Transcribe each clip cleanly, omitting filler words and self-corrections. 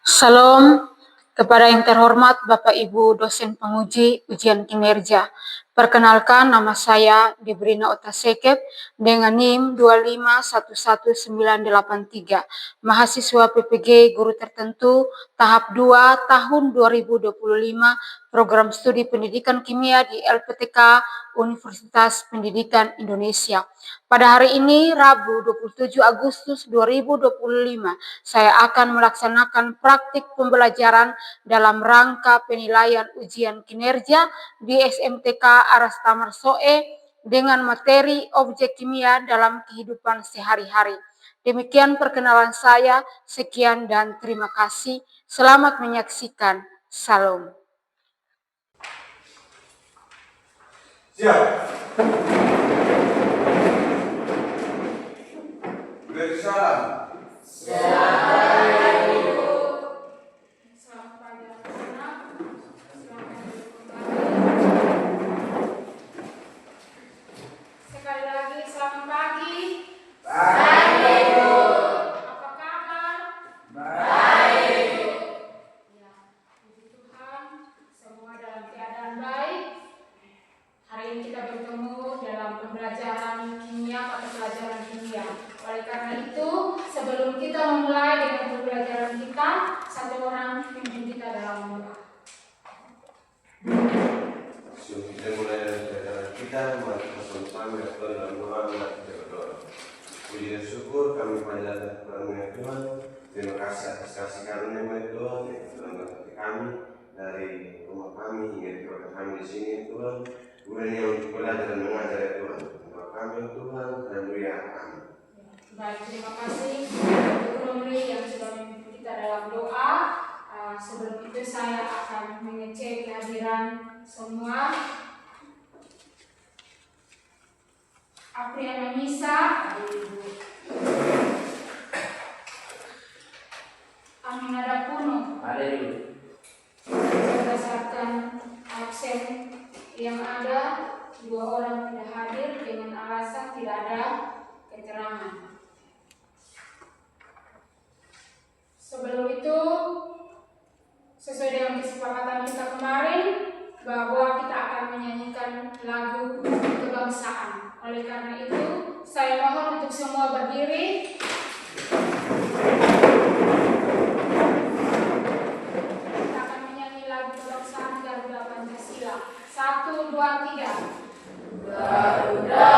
Shalom kepada yang terhormat Bapak Ibu dosen penguji ujian kinerja. Perkenalkan, nama saya Debrina Otasekep dengan NIM 2511983, mahasiswa PPG Guru Tertentu tahap 2 tahun 2025, program studi pendidikan kimia di LPTK Universitas Pendidikan Indonesia. Pada hari ini, Rabu 27 Agustus 2025, saya akan melaksanakan praktik pembelajaran dalam rangka penilaian ujian kinerja di SMTK Aras Tamar Soe dengan materi objek kimia dalam kehidupan sehari-hari. Demikian perkenalan saya, sekian dan terima kasih. Selamat menyaksikan. Salam. Siap. Beri salam. Sekali lagi selamat pagi. Baik, Ibu. Apa kabar? Baik. Ya, puji Tuhan, semua dalam keadaan baik. Hari ini kita bertemu dalam pembelajaran kimia atau pelajaran kimia. Oleh karena itu, sebelum kita memulai dengan pembelajaran kita, satu orang pimpin kita dalam doa. Sebelum kita mulai dengan pelajaran kita, mari kita sama-sama berdoa dalam doa. Mari kita berdoa. Puji dan syukur kami pada Tuhan yang Tuhan. Terima kasih atas kasih karunia yang Tuhan yang telah memberkati kami dari rumah kami hingga di keluarga kami di sini Tuhan. Kemudian yang untuk belajar dan mengajar ya Tuhan. Terima kami Tuhan. Haleluya. Amin. Baik, terima kasih untuk Romli yang sudah memimpin kita dalam doa. Sebelum itu saya akan mengecek kehadiran semua. Apriana Nisa, Aminada Puno. Berdasarkan absen yang ada, 2 orang tidak hadir dengan alasan tidak ada keterangan. Sebelum itu, sesuai dengan kesepakatan kita kemarin, bahwa kita akan menyanyikan lagu kebangsaan. Oleh karena itu, saya mohon untuk semua berdiri. Kita akan menyanyi lagu kebangsaan Garuda Pancasila. 1, 2, 3. Garuda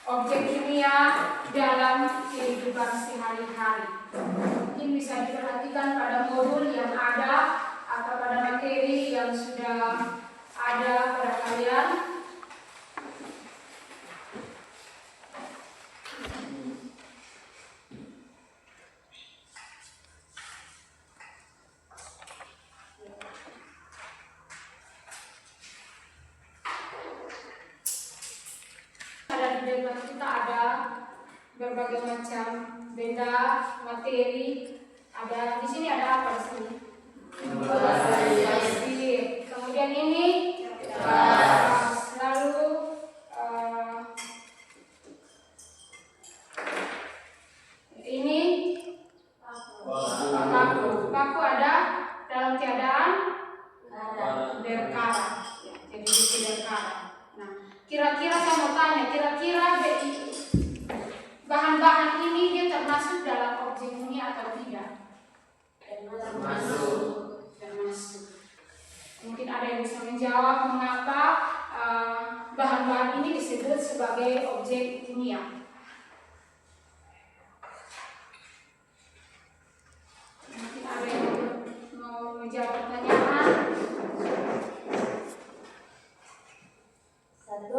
objek kimia dalam kehidupan sehari-hari. Mungkin bisa diperhatikan pada modul yang ada atau pada materi yang sudah ada pada kalian. Di depan kita ada berbagai macam benda, materi. Ada di sini ada apa di sini? Kemudian ini lalu mau tanya, kira-kira bahan-bahan ini dia termasuk dalam objek kimia atau tidak? Termasuk. Mungkin ada yang bisa menjawab mengapa bahan-bahan ini disebut sebagai objek kimia. Mungkin ada yang mau menjawab pertanyaan. 1.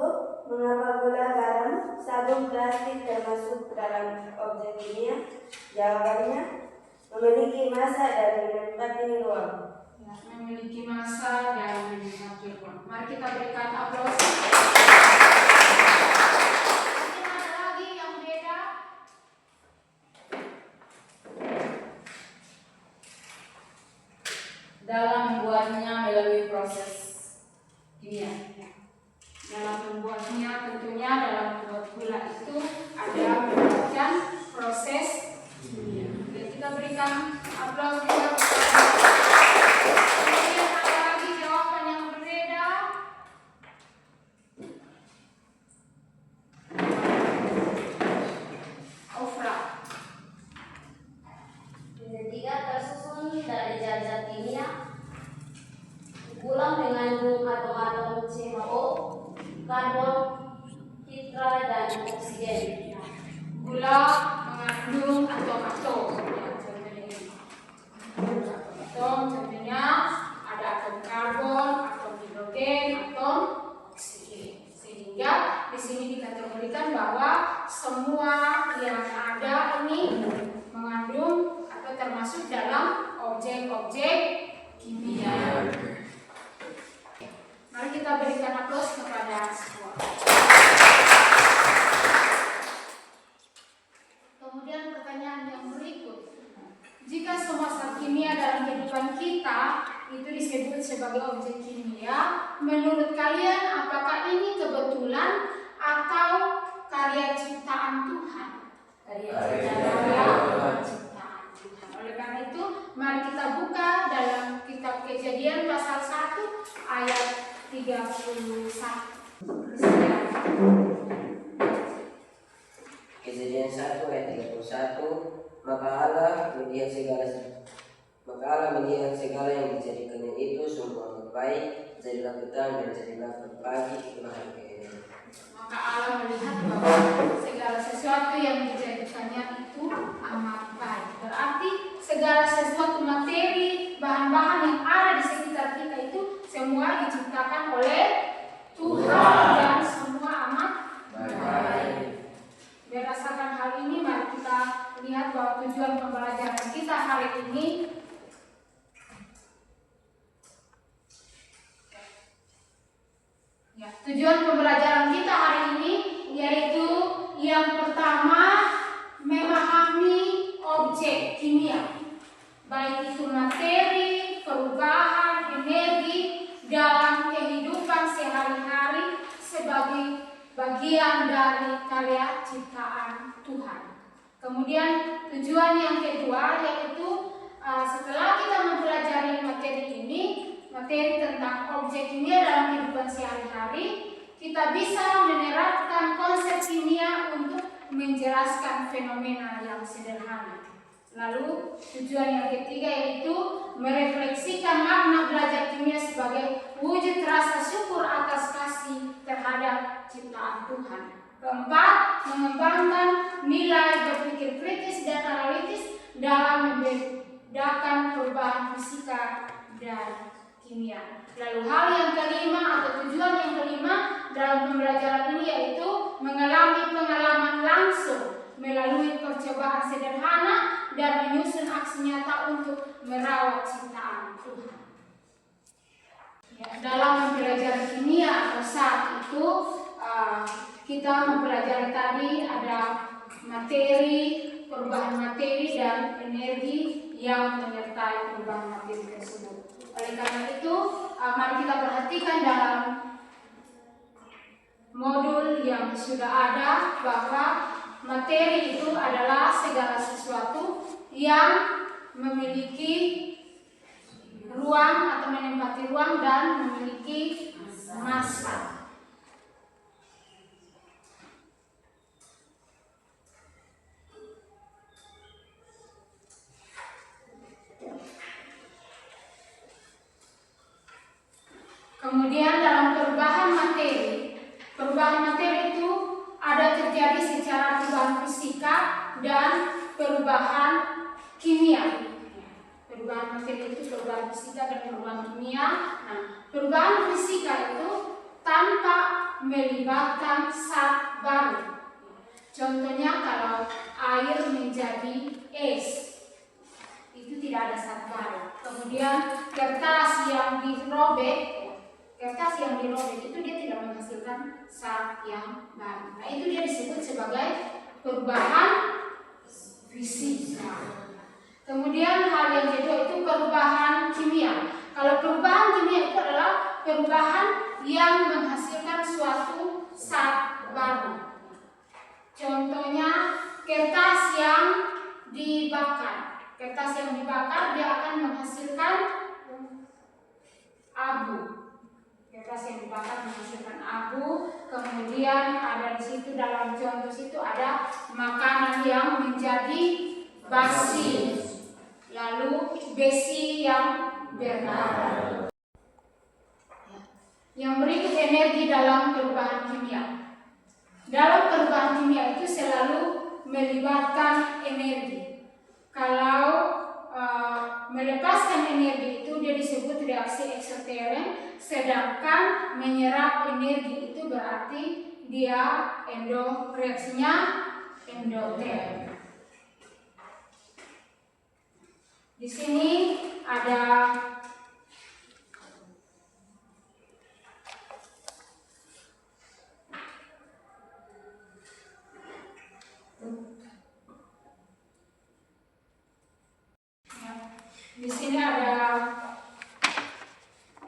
Mengapa gula, garam, sabun, plastik termasuk dalam objek kimia? Jawabannya, memiliki massa dan menempati ruang. Ya, memiliki massa dan menempati ruang. Mari kita berikan aplaus. Mungkin ada lagi yang beda. Dalam membuatnya melalui proses kimia. Dalam membuatnya tentunya dalam membuat gula itu ada melibatkan proses kimia. Jadi kita berikan aplaus juga. Kemudian ada lagi jawaban yang berbeda. Ofra. Yang ketiga, tersusun dari zat-zat kimia. Gula mengandung atom-atom CHO, karbon, hidra, dan oksigen. Gula mengandung atom-atom. Ya, contohnya ini. Atom, contohnya ada atom karbon, atom hidrogen, atom oksigen. Sehingga di sini dikategorikan bahwa semua yang ada ini mengandung atau termasuk dalam objek-objek kimia. Mari kita berikan aplaus kepada semua. Kemudian pertanyaan yang berikut. Jika semua zat kimia dalam kehidupan kita itu disebut sebagai objek kimia, menurut kalian apakah ini kebetulan atau karya ciptaan Tuhan? Karya ciptaan Tuhan. Oleh karena itu, mari kita buka dalam kitab Kejadian pasal 1 ayat 31. Kejadian 1 ayat 31. Maka Allah melihat segala yang dijadikannya itu sungguh amat baik. Jadilah petang dan jadilah pagi kebahagiaan. Maka Allah melihat bahwa segala sesuatu yang dijadikannya itu amat baik. Berarti segala sesuatu materi, bahan-bahan yang ada di sekitar kita itu semua diciptakan oleh Tuhan dan semua amat baik. Berdasarkan hal ini, mari kita lihat bahwa tujuan pembelajaran kita hari ini tujuan pembelajaran kita hari ini yaitu yang pertama, memahami objek kimia, baik itu materi, perubahan, energi dalam kehidupan sehari-hari sebagai bagian dari karya ciptaan Tuhan. Kemudian tujuan yang kedua yaitu setelah kita mempelajari materi ini, materi tentang objek kimia dalam kehidupan sehari-hari, kita bisa menerapkan konsep kimia untuk menjelaskan fenomena yang sederhana. Lalu tujuan yang ketiga yaitu merefleksikan makna belajar kimia sebagai wujud rasa syukur atas kasih terhadap ciptaan Tuhan. Keempat, mengembangkan nilai berpikir kritis dan analitis dalam membedakan perubahan fisika dan kimia. Lalu hal yang kelima atau tujuan yang kelima dalam pembelajaran ini yaitu mengalami pengalaman langsung melalui percobaan sederhana dan menyusun aksi nyata untuk merawat ciptaan Tuhan. Ya, dalam mempelajari kimia atau saat itu kita mempelajari tadi ada materi, perubahan materi dan energi yang menyertai perubahan materi tersebut. Oleh karena itu, mari kita perhatikan dalam modul yang sudah ada bahwa materi itu adalah segala sesuatu yang memiliki ruang atau menempati ruang dan memiliki massa. Kemudian dalam perubahan materi itu ada terjadi secara perubahan fisika dan perubahan kimia. Perubahan materi itu perubahan fisika dan perubahan kimia. Nah, perubahan fisika itu tanpa melibatkan zat baru. Contohnya kalau air menjadi es, itu tidak ada zat baru. Kemudian kertas yang dirobek itu dia tidak menghasilkan zat yang baru. Nah, itu dia disebut sebagai perubahan fisika. Kemudian hal yang kedua itu perubahan kimia. Kalau perubahan kimia itu adalah perubahan yang menghasilkan suatu zat baru. Contohnya kertas yang dibakar. Kertas yang dibakar dia akan menghasilkan abu. Kertas yang dibakar menghasilkan abu. Kemudian ada di situ dalam contoh situ ada makanan yang menjadi basi. Lalu besi yang berkarat. Yang berikut energi dalam perubahan kimia. Dalam perubahan kimia itu selalu melibatkan energi. Kalau melepaskan energi itu dia disebut reaksi eksoterm, sedangkan menyerap energi itu berarti dia reaksinya endoterm. Di sini ada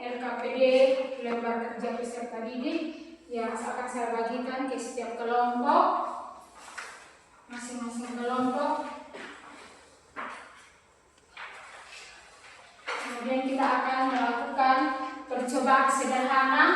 LKPD lembar kerja peserta didik yang akan saya bagikan ke setiap kelompok, masing-masing kelompok. Kemudian kita akan melakukan percobaan sederhana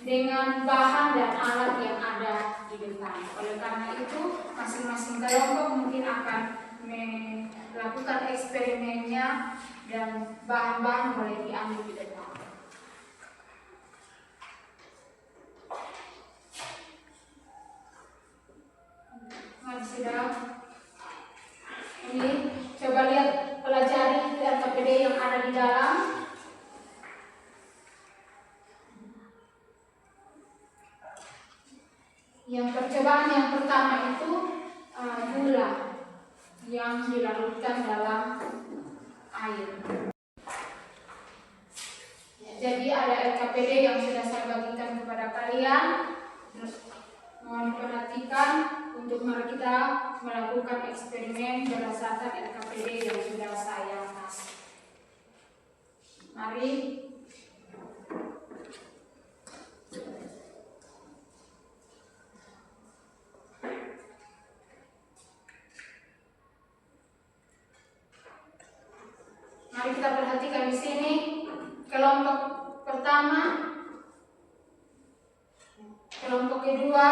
dengan bahan dan alat yang ada di depan. Oleh karena itu, masing-masing kelompok mungkin akan melakukan eksperimennya dan bahan-bahan boleh diambil di depan. Mari sudah. Ini coba lihat, pelajari LKPD yang ada di dalam. Yang percobaan yang pertama itu gula yang dilarutkan dalam air. Jadi ada LKPD yang sudah saya bagikan kepada kalian. Mohon diperhatikan untuk mari kita melakukan eksperimen berdasarkan LKPD yang sudah saya kasih. Mari. Mari kita perhatikan di sini kelompok pertama, kelompok kedua,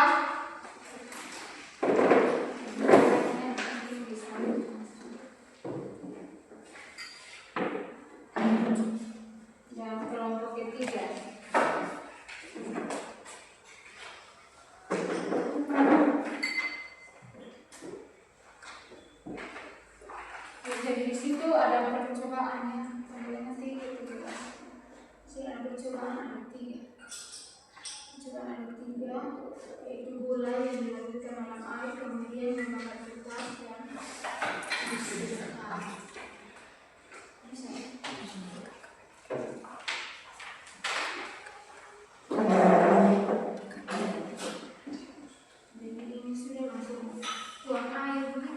dan kelompok ketiga. Jadi di situ ada percobaannya. Nanti kita ada percobaan ada 3. Percobaan ada 3, yaitu gula yang dilarutkan dalam air, kemudian membakar kertas dan disidangkan. Jadi ini sudah langsung tuang air begitu.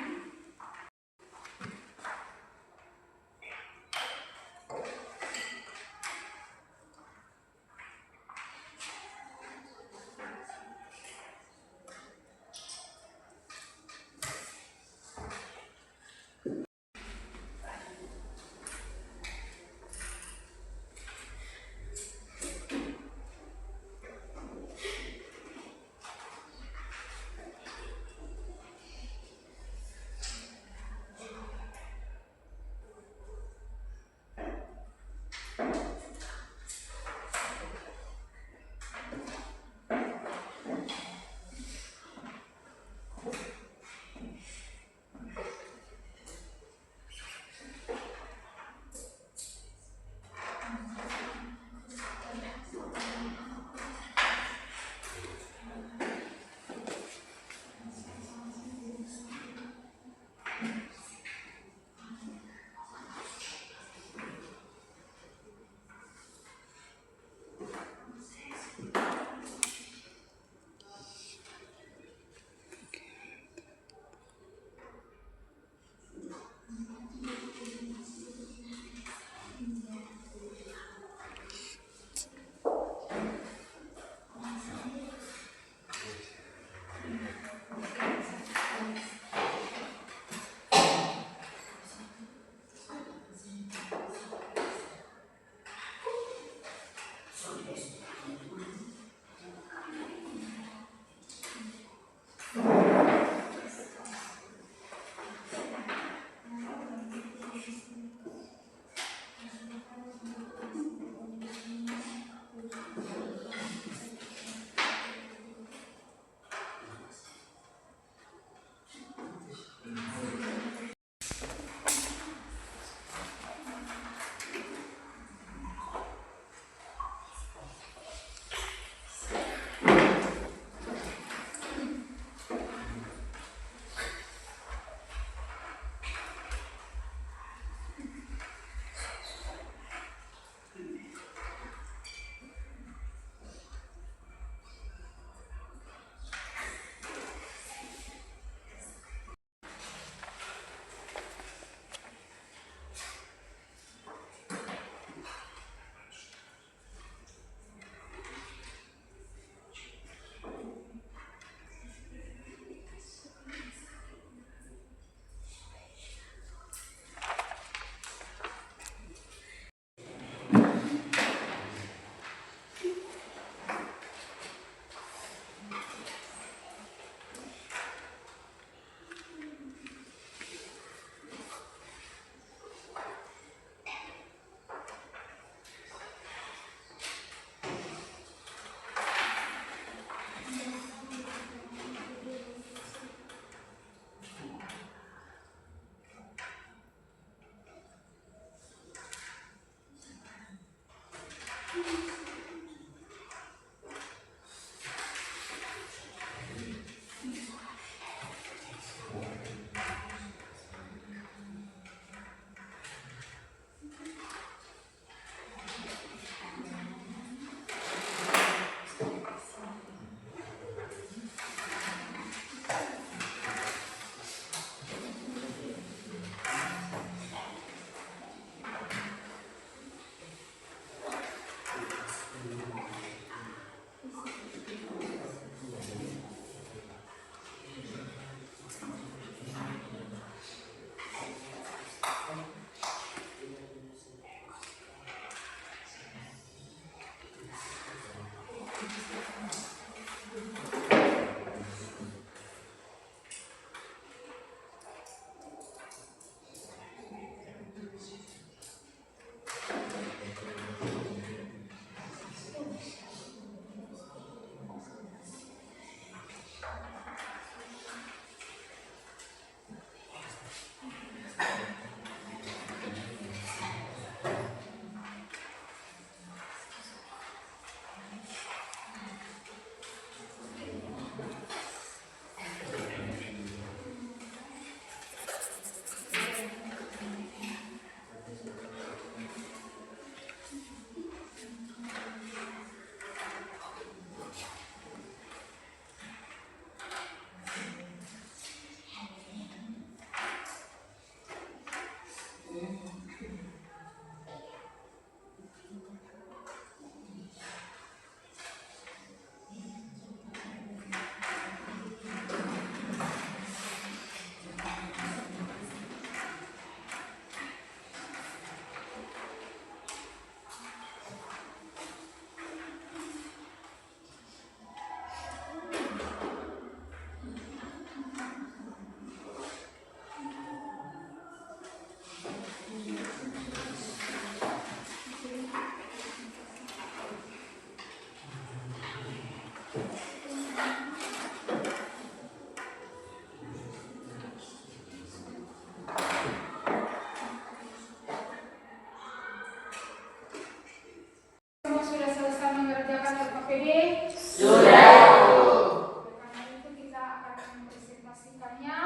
menginformasikannya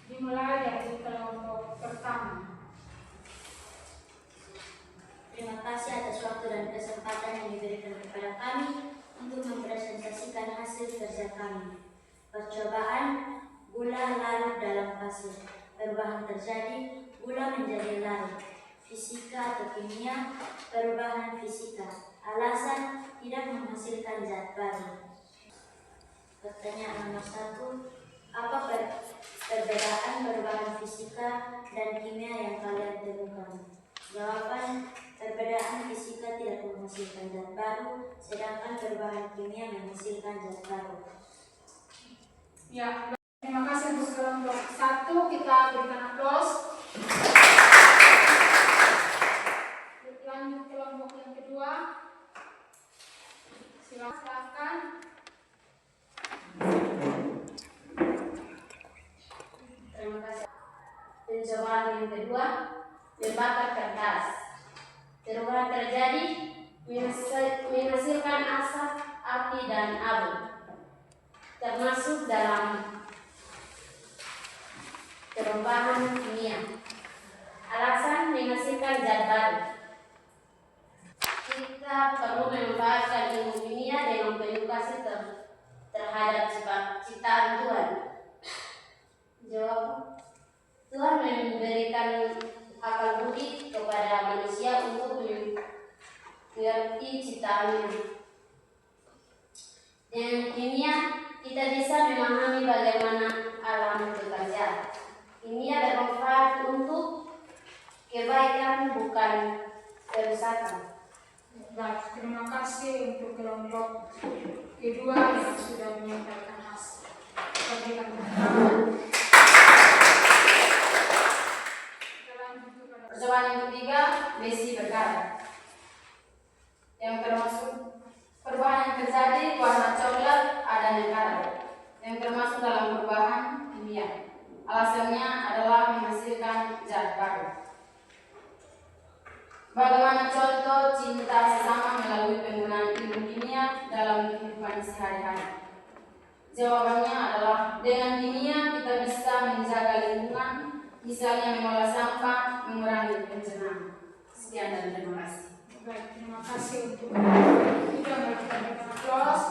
dimulai dari kelompok pertama. Terima kasih atas waktu dan kesempatan yang diberikan kepada kami untuk mempresentasikan hasil kerja kami. Percobaan gula larut dalam pasir. Perubahan terjadi, gula menjadi larut. Fisika atau kimia, perubahan fisika. Alasan tidak menghasilkan zat baru. Pertanyaan nomor 1. Apa perbedaan perubahan fisika dan kimia yang kalian temukan? Jawaban: perbedaan fisika tidak menghasilkan zat baru, sedangkan perubahan kimia menghasilkan zat baru. Ya, terima kasih untuk kelompok 1. Kita berikan aplaus. Lanjut kelompok yang kedua. Silakan. Terima kasih. Pencobaan yang kedua, membakar kertas. Perubahan terjadi, menghasilkan asap, api, dan abu, termasuk dalam perubahan kimia. Alasan menghasilkan zat baru. Kita perlu memanfaatkan ilmu kimia dengan edukasi terhadap ciptaan Tuhan. Jawab: Tuhan memberikan akal budi kepada manusia untuk mengerti ciptaannya. Dengan kimia, kita bisa memahami bagaimana alam bekerja. Kimia bermanfaat untuk kebaikan, bukan kerusakan. Baik, terima kasih untuk kelompok kedua yang sudah menyampaikan hasil. Berikan tepuk Percobaan yang ketiga, besi berkarat. Yang termasuk perubahan yang terjadi, warna coklat adanya karat yang termasuk dalam perubahan kimia. Alasannya adalah menghasilkan zat baru. Bagaimana contoh cinta sesama melalui penggunaan ilmu kimia dalam kehidupan sehari-hari? Jawabannya adalah dengan kimia kita bisa menjaga lingkungan, misalnya mengolah sampah, mengurangi pencemaran. Sekian dan terima kasih. Baik, terima kasih untuk sudah memberikan aplaus.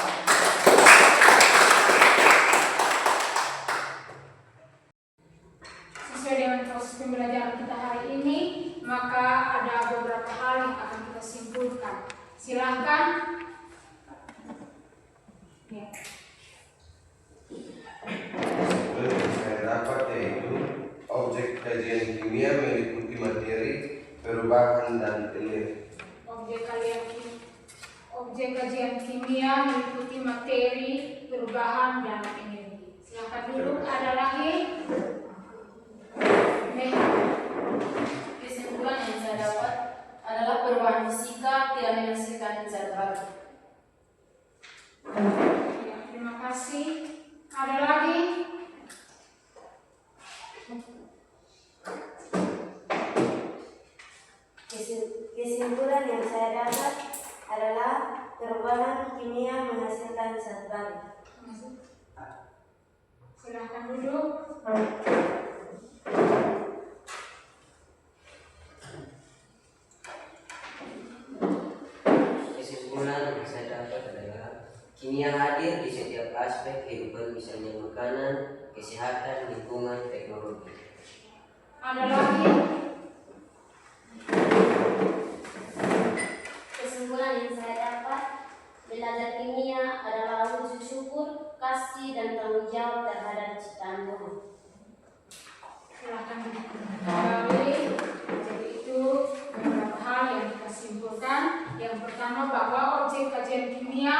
Sesuai dengan proses pembelajaran kita hari ini, maka ada beberapa hal yang akan kita simpulkan. Silahkan. Ya. Saya dapat yaitu objek kajian kimia meliputi materi, perubahan, dan energi. Objek kajian kimia meliputi materi, perubahan, dan energi. Silakan duduk. Ada lagi? Kesimpulan yang saya dapat adalah perubahan fisika tidak menghasilkan zat baru. Ya, terima kasih. Ada lagi? Kesimpulan yang saya dapat adalah perubahan kimia menghasilkan zat baru. Silakan duduk. Kesimpulan yang saya dapat adalah kimia hadir di setiap aspek kehidupan, misalnya makanan, kesehatan, lingkungan, teknologi. Ada lagi? Kesimpulan yang saya dapat, belajar kimia adalah wujud syukur, kasih, dan tanggung jawab terhadap ciptaan Tuhan. Silakan kembali. Jadi itu beberapa hal yang kita simpulkan. Yang pertama bahwa objek kajian kimia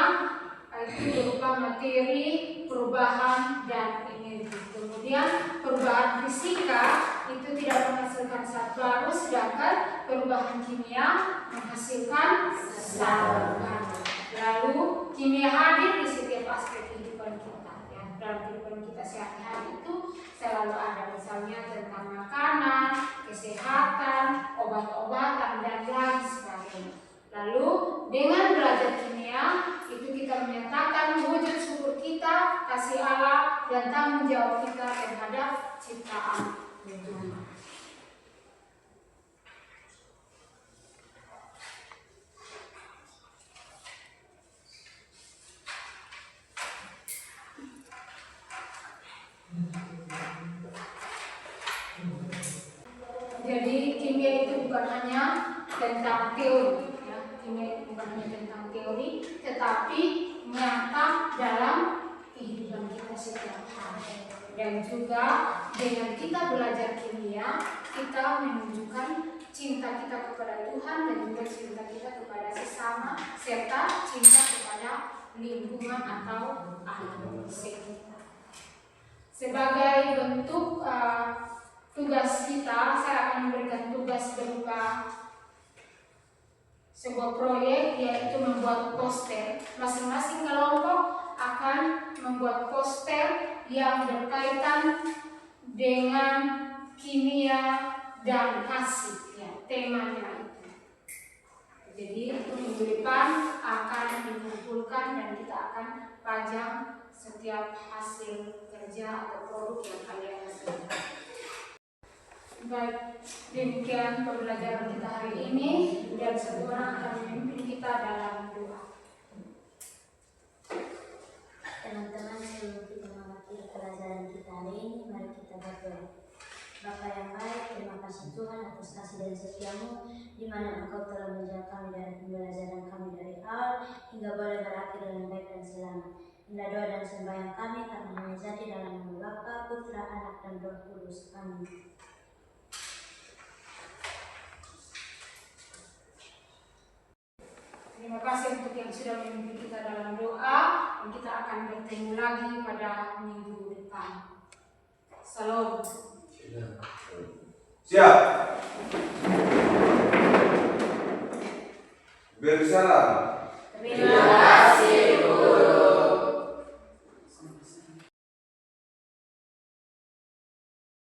itu berupa materi, perubahan, dan energi. Kemudian perubahan fisika itu tidak menghasilkan zat baru, sedangkan perubahan kimia menghasilkan zat baru. Lalu kimia hadir di setiap aspek kehidupan kita. Ya, dalam kehidupan kita sehari-hari itu selalu ada, misalnya tentang makanan, kesehatan, obat-obatan, dan lain sebagainya. Lalu dengan belajar kimia itu kita menyatakan wujud syukur kita, kasih Allah dan tanggung jawab kita terhadap ciptaan Tuhan. Jadi kimia itu bukan hanya tentang teori, ya. Kimia itu bukan hanya tentang teori, tetapi nyata dalam kehidupan kita setiap hari. Dan juga dengan kita belajar kimia, kita menunjukkan cinta kita kepada Tuhan dan juga cinta kita kepada sesama, serta cinta kepada lingkungan atau alam sekitar. Sebagai bentuk tugas kita, saya akan memberikan tugas berupa sebuah proyek, yaitu membuat poster. Masing-masing kelompok akan membuat poster yang berkaitan dengan kimia dan hasil, ya, temanya itu. Jadi minggu depan akan dikumpulkan dan kita akan pajang setiap hasil kerja atau produk yang kalian hasilkan. Baik, demikian pembelajaran kita hari ini, dan satu orang akan memimpin kita dalam doa. Teman-teman, sebelum kita mengakhiri pelajaran kita hari ini, mari kita berdoa. Bapa yang baik, terima kasih Tuhan atas kasih dan setiamu, di mana Engkau telah menjaga kami dari pembelajaran kami dari awal hingga boleh berakhir dengan baik dan selamat. Indah doa dan sembahyang kami karena hanya jadi dalam nama Bapa, Putra, Anak, dan Roh Kudus. Amin. Terima kasih untuk yang sudah memimpin kita dalam doa, dan kita akan bertemu lagi pada minggu depan. Salam. Siap. Bersalam. Terima kasih.